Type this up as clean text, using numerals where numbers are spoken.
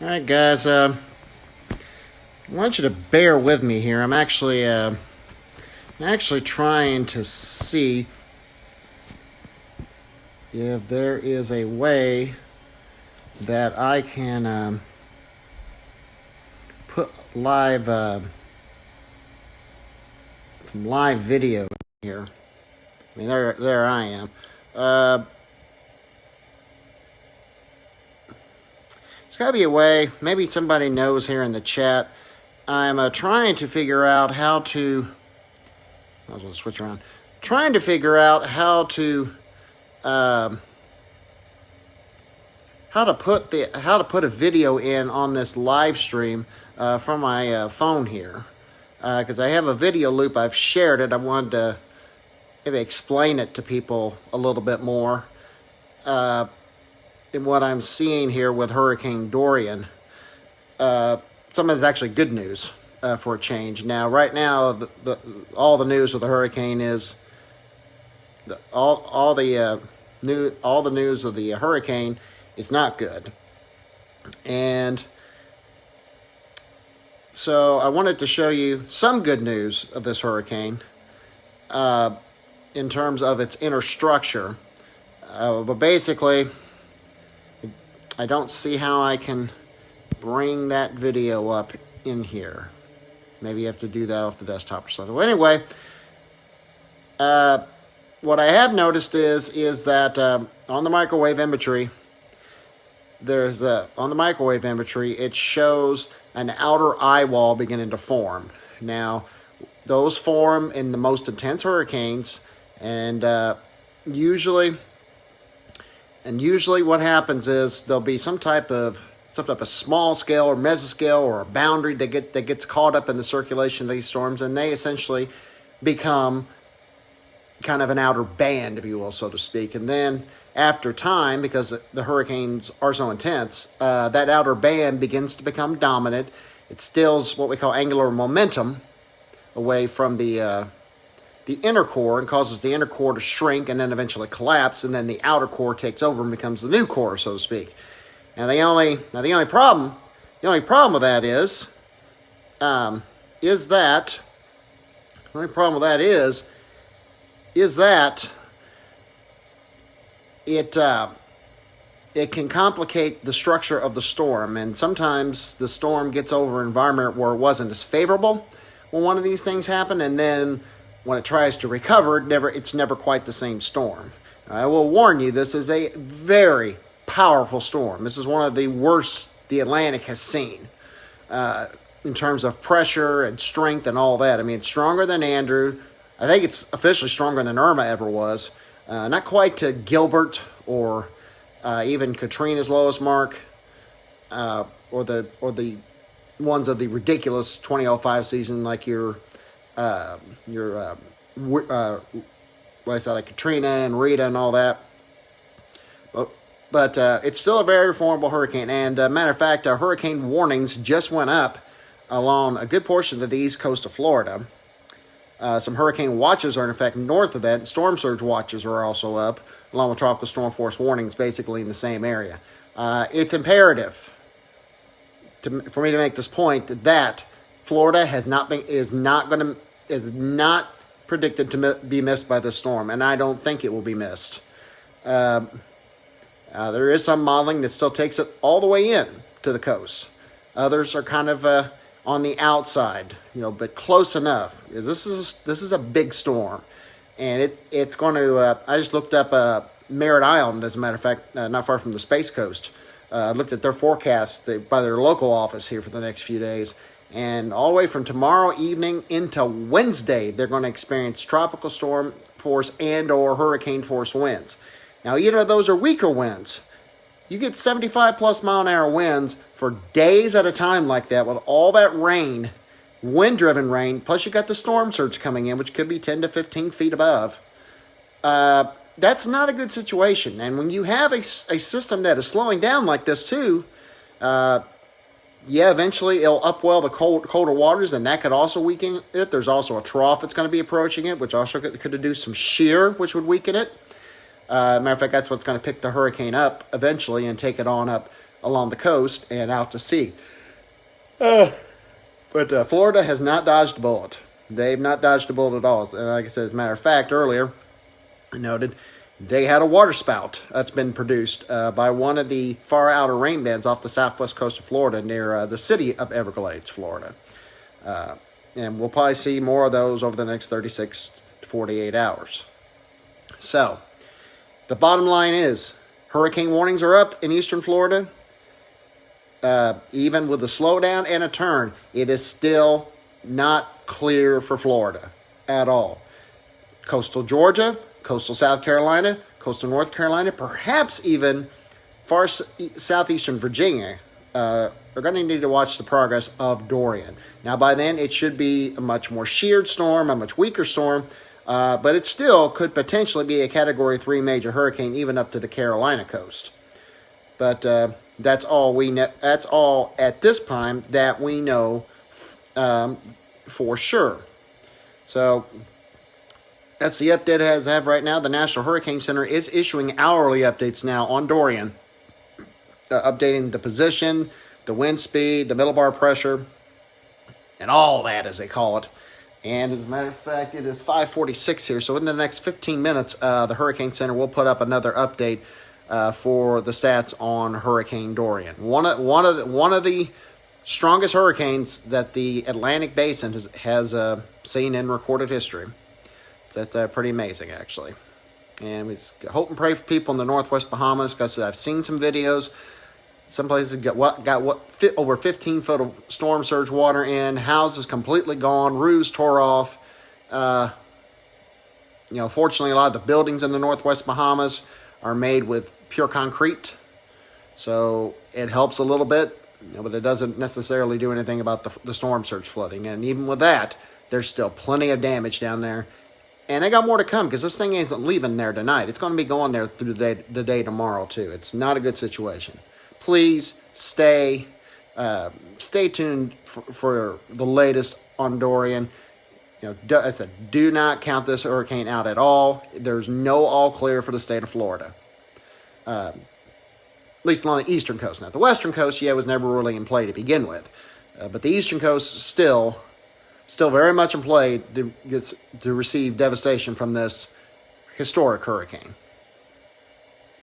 All right, guys. I want you to bear with me here. I'm actually trying to see if there is a way that I can put some live video here. I mean, there I am. Uh, there's got to be a way. Maybe somebody knows here in the chat. I'm trying to figure out how to. I'll just switch around. Trying to figure out how to put a video in on this live stream from my phone here, because I have a video loop. I've shared it. I wanted to maybe explain it to people a little bit more in what I'm seeing here with Hurricane Dorian. Some of it's actually good news for a change. Now, right now, all the news with the hurricane is all the news of the hurricane is not good, and so I wanted to show you some good news of this hurricane in terms of its inner structure. But basically, I don't see how I can bring that video up in here. Maybe you have to do that off the desktop or something. Well, anyway, what I have noticed is that on the microwave imagery, it shows an outer eye wall beginning to form. Now, those form in the most intense hurricanes, and usually what happens is there'll be some type of small scale or mesoscale or a boundary that gets caught up in the circulation of these storms, and they essentially become kind of an outer band, if you will, so to speak. And then after time, because the hurricanes are so intense, that outer band begins to become dominant. It steals what we call angular momentum away from the inner core and causes the inner core to shrink and then eventually collapse, and then the outer core takes over and becomes the new core, so to speak. And the only problem with that is that it can complicate the structure of the storm, and sometimes the storm gets over an environment where it wasn't as favorable when one of these things happened, and then when it tries to recover, it's never quite the same storm. I will warn you, this is a very powerful storm. This is one of the worst the Atlantic has seen in terms of pressure and strength and all that. I mean, it's stronger than Andrew. I think it's officially stronger than Irma ever was. Not quite to Gilbert or even Katrina's lowest mark, or the ones of the ridiculous 2005 season, like like Katrina and Rita and all that. But it's still a very formidable hurricane. And matter of fact, hurricane warnings just went up along a good portion of the east coast of Florida. Some hurricane watches are in effect north of that. Storm surge watches are also up, along with tropical storm force warnings, basically in the same area. It's imperative for me to make this point that Florida is not predicted to be missed by this storm, and I don't think it will be missed. There is some modeling that still takes it all the way in to the coast. Others are kind of on the outside, but close enough. This is a big storm, and it's going to. I just looked up Merritt Island, as a matter of fact, not far from the Space Coast. Looked at their forecast by their local office here for the next few days, and all the way from tomorrow evening into Wednesday, they're going to experience tropical storm force and or hurricane force winds. Now, either of those are weaker winds. You get 75 plus mile an hour winds for days at a time like that with all that rain, wind-driven rain, plus you got the storm surge coming in, which could be 10 to 15 feet above. That's not a good situation. And when you have a system that is slowing down like this too, eventually it'll upwell the colder waters, and that could also weaken it. There's also a trough that's going to be approaching it, which also could do some shear, which would weaken it. Matter of fact, that's what's going to pick the hurricane up eventually and take it on up along the coast and out to sea. But Florida has not dodged a bullet. They've not dodged a bullet at all. And like I said, as a matter of fact, earlier I noted they had a water spout that's been produced by one of the far outer rain bands off the southwest coast of Florida near the city of Everglades, Florida. And we'll probably see more of those over the next 36 to 48 hours. So, the bottom line is, hurricane warnings are up in eastern Florida. Even with a slowdown and a turn, it is still not clear for Florida at all. Coastal Georgia, coastal South Carolina, coastal North Carolina, perhaps even far southeastern Virginia are going to need to watch the progress of Dorian. Now, by then, it should be a much more sheared storm, a much weaker storm, but it still could potentially be a Category 3 major hurricane, even up to the Carolina coast. But that's all we know. That's all at this time that we know for sure. So that's the update I have right now. The National Hurricane Center is issuing hourly updates now on Dorian, updating the position, the wind speed, the middle bar pressure, and all that, as they call it. And as a matter of fact, it is 5:46 here. So in the next 15 minutes, the Hurricane Center will put up another update for the stats on Hurricane Dorian. One of the strongest hurricanes that the Atlantic Basin has seen in recorded history. That's pretty amazing, actually. And we just hope and pray for people in the Northwest Bahamas, because I've seen some videos. Some places got over 15 foot of storm surge water in, houses completely gone, roofs tore off. Fortunately, a lot of the buildings in the Northwest Bahamas are made with pure concrete, so it helps a little bit, but it doesn't necessarily do anything about the storm surge flooding. And even with that, there's still plenty of damage down there. And they got more to come, because this thing isn't leaving there tonight. It's going to be going there through the day tomorrow, too. It's not a good situation. Please stay tuned for the latest on Dorian. I said, do not count this hurricane out at all. There's no all clear for the state of Florida. At least along the eastern coast. Now, the western coast, was never really in play to begin with. But the eastern coast is still very much in play to receive devastation from this historic hurricane.